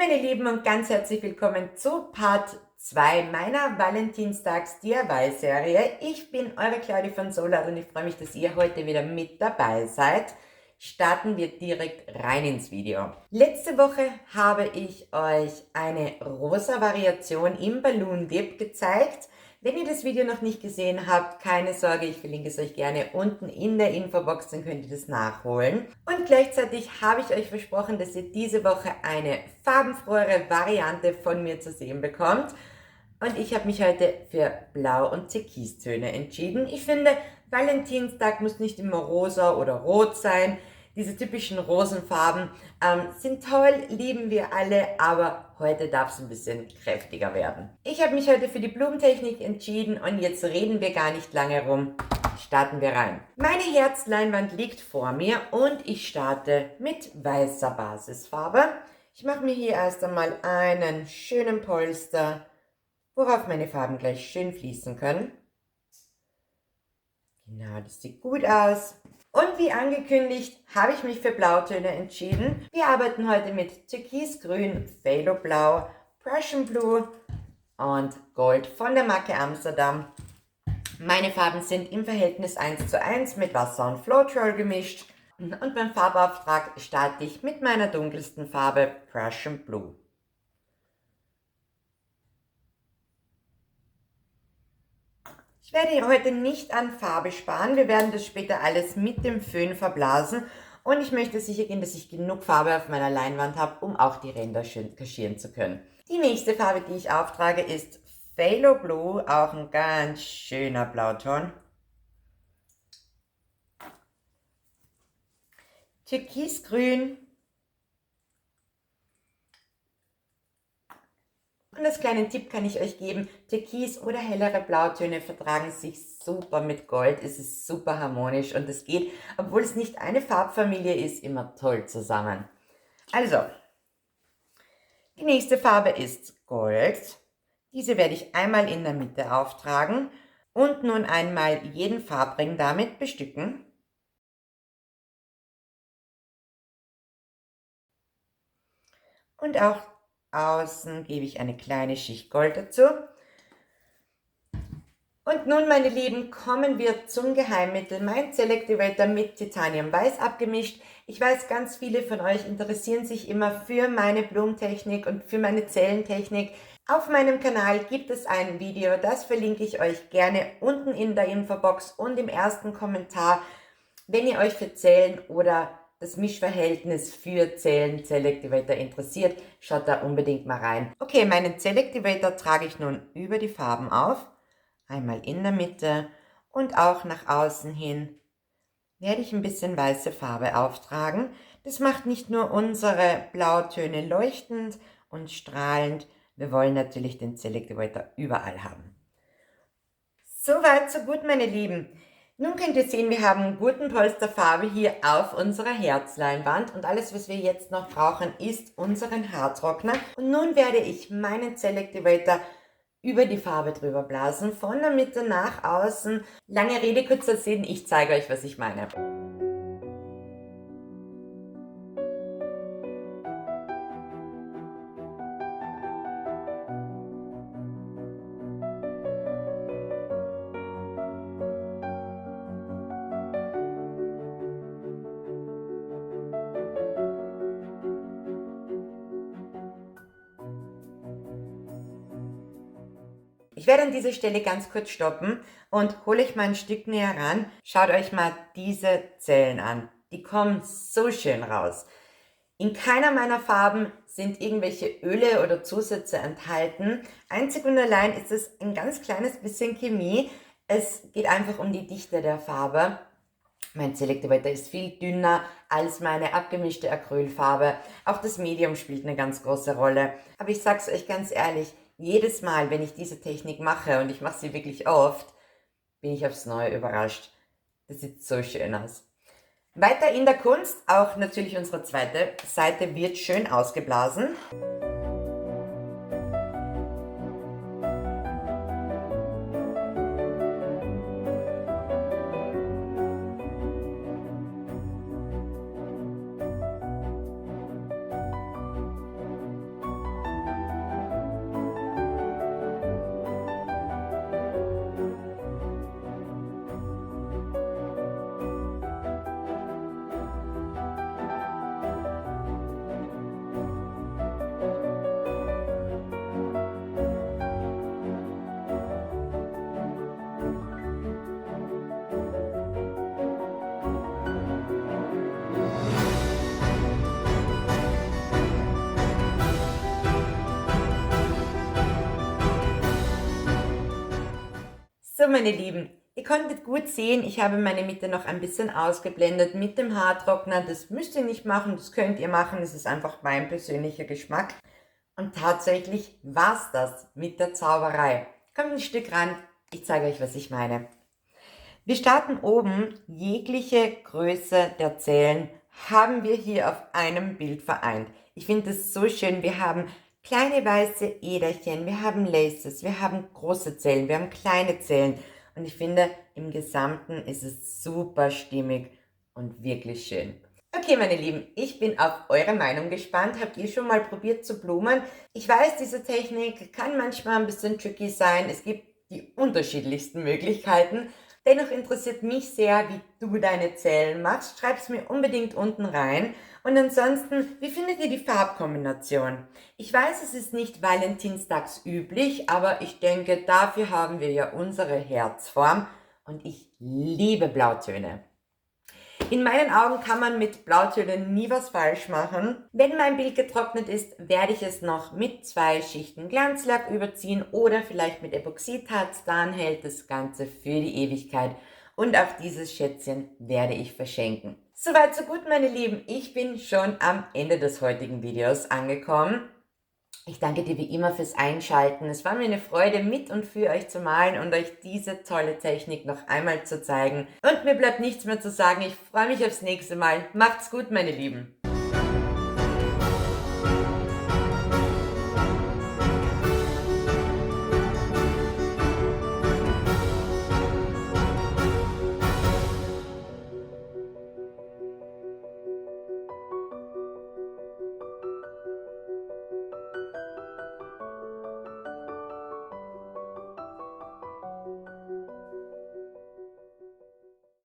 meine Lieben und ganz herzlich willkommen zu Part 2 meiner Valentinstags-DIY-Serie. Ich bin eure Claudia von Solar und ich freue mich, dass ihr heute wieder mit dabei seid. Starten wir direkt rein ins Video. Letzte Woche habe ich euch eine rosa Variation im Balloon Dip gezeigt. Wenn ihr das Video noch nicht gesehen habt, keine Sorge, ich verlinke es euch gerne unten in der Infobox, dann könnt ihr das nachholen. Und gleichzeitig habe ich euch versprochen, dass ihr diese Woche eine farbenfrohere Variante von mir zu sehen bekommt. Und ich habe mich heute für Blau- und Türkistöne entschieden. Ich finde, Valentinstag muss nicht immer rosa oder rot sein. Diese typischen Rosenfarben sind toll, lieben wir alle, aber heute darf es ein bisschen kräftiger werden. Ich habe mich heute für die Blumentechnik entschieden und jetzt reden wir gar nicht lange rum. Starten wir rein. Meine Herzleinwand liegt vor mir und ich starte mit weißer Basisfarbe. Ich mache mir hier erst einmal einen schönen Polster, worauf meine Farben gleich schön fließen können. Genau, das sieht gut aus. Und wie angekündigt, habe ich mich für Blautöne entschieden. Wir arbeiten heute mit Türkisgrün, Phthalo Blau, Prussian Blue und Gold von der Marke Amsterdam. Meine Farben sind im Verhältnis 1:1 mit Wasser und Floetrol gemischt. Und beim Farbauftrag starte ich mit meiner dunkelsten Farbe Prussian Blue. Ich werde heute nicht an Farbe sparen, wir werden das später alles mit dem Föhn verblasen und ich möchte sicher gehen, dass ich genug Farbe auf meiner Leinwand habe, um auch die Ränder schön kaschieren zu können. Die nächste Farbe, die ich auftrage, ist Phthalo Blue, auch ein ganz schöner Blauton. Türkisgrün. Und als kleinen Tipp kann ich euch geben, Türkis oder hellere Blautöne vertragen sich super mit Gold, es ist super harmonisch und es geht, obwohl es nicht eine Farbfamilie ist, immer toll zusammen. Also, die nächste Farbe ist Gold. Diese werde ich einmal in der Mitte auftragen und nun einmal jeden Farbring damit bestücken. Und auch außen gebe ich eine kleine Schicht Gold dazu. Und nun, meine Lieben, kommen wir zum Geheimmittel, mein Selectivator mit Titanium Weiß abgemischt. Ich weiß, ganz viele von euch interessieren sich immer für meine Blumentechnik und für meine Zellentechnik. Auf meinem Kanal gibt es ein Video, das verlinke ich euch gerne unten in der Infobox und im ersten Kommentar. Wenn ihr euch für Zellen oder das Mischverhältnis für Zellen Selectivator interessiert, schaut da unbedingt mal rein. Okay, meinen Selectivator trage ich nun über die Farben auf. Einmal in der Mitte und auch nach außen hin werde ich ein bisschen weiße Farbe auftragen. Das macht nicht nur unsere Blautöne leuchtend und strahlend, wir wollen natürlich den Selectivator überall haben. Soweit, so gut, meine Lieben. Nun könnt ihr sehen, wir haben einen guten Polster Farbe hier auf unserer Herzleinwand und alles, was wir jetzt noch brauchen, ist unseren Haartrockner. Und nun werde ich meinen Selectivator über die Farbe drüber blasen, von der Mitte nach außen. Lange Rede, kurzer Sinn, ich zeige euch, was ich meine. Ich werde an dieser Stelle ganz kurz stoppen und hole euch mal ein Stück näher ran. Schaut euch mal diese Zellen an. Die kommen so schön raus. In keiner meiner Farben sind irgendwelche Öle oder Zusätze enthalten. Einzig und allein ist es ein ganz kleines bisschen Chemie. Es geht einfach um die Dichte der Farbe. Mein Selectivator ist viel dünner als meine abgemischte Acrylfarbe. Auch das Medium spielt eine ganz große Rolle. Aber ich sag's euch ganz ehrlich, jedes Mal, wenn ich diese Technik mache, und ich mache sie wirklich oft, bin ich aufs Neue überrascht. Das sieht so schön aus. Weiter in der Kunst, auch natürlich unsere zweite Seite wird schön ausgeblasen. So, meine Lieben, ihr konntet gut sehen, ich habe meine Mitte noch ein bisschen ausgeblendet mit dem Haartrockner. Das müsst ihr nicht machen, das könnt ihr machen, das ist einfach mein persönlicher Geschmack. Und tatsächlich war's das mit der Zauberei. Kommt ein Stück ran, ich zeige euch, was ich meine. Wir starten oben, jegliche Größe der Zellen haben wir hier auf einem Bild vereint. Ich finde es so schön, wir haben kleine weiße Äderchen, wir haben Laces, wir haben große Zellen, wir haben kleine Zellen. Und ich finde, im Gesamten ist es super stimmig und wirklich schön. Okay, meine Lieben, ich bin auf eure Meinung gespannt. Habt ihr schon mal probiert zu blumen? Ich weiß, diese Technik kann manchmal ein bisschen tricky sein. Es gibt die unterschiedlichsten Möglichkeiten. Dennoch interessiert mich sehr, wie du deine Zellen machst. Schreib's mir unbedingt unten rein. Und ansonsten, wie findet ihr die Farbkombination? Ich weiß, es ist nicht valentinstags üblich, aber ich denke, dafür haben wir ja unsere Herzform. Und ich liebe Blautöne. In meinen Augen kann man mit Blautönen nie was falsch machen. Wenn mein Bild getrocknet ist, werde ich es noch mit 2 Schichten Glanzlack überziehen oder vielleicht mit Epoxidharz, dann hält das Ganze für die Ewigkeit. Und auch dieses Schätzchen werde ich verschenken. Soweit so gut, meine Lieben. Ich bin schon am Ende des heutigen Videos angekommen. Ich danke dir wie immer fürs Einschalten. Es war mir eine Freude, mit und für euch zu malen und euch diese tolle Technik noch einmal zu zeigen. Und mir bleibt nichts mehr zu sagen. Ich freue mich aufs nächste Mal. Macht's gut, meine Lieben.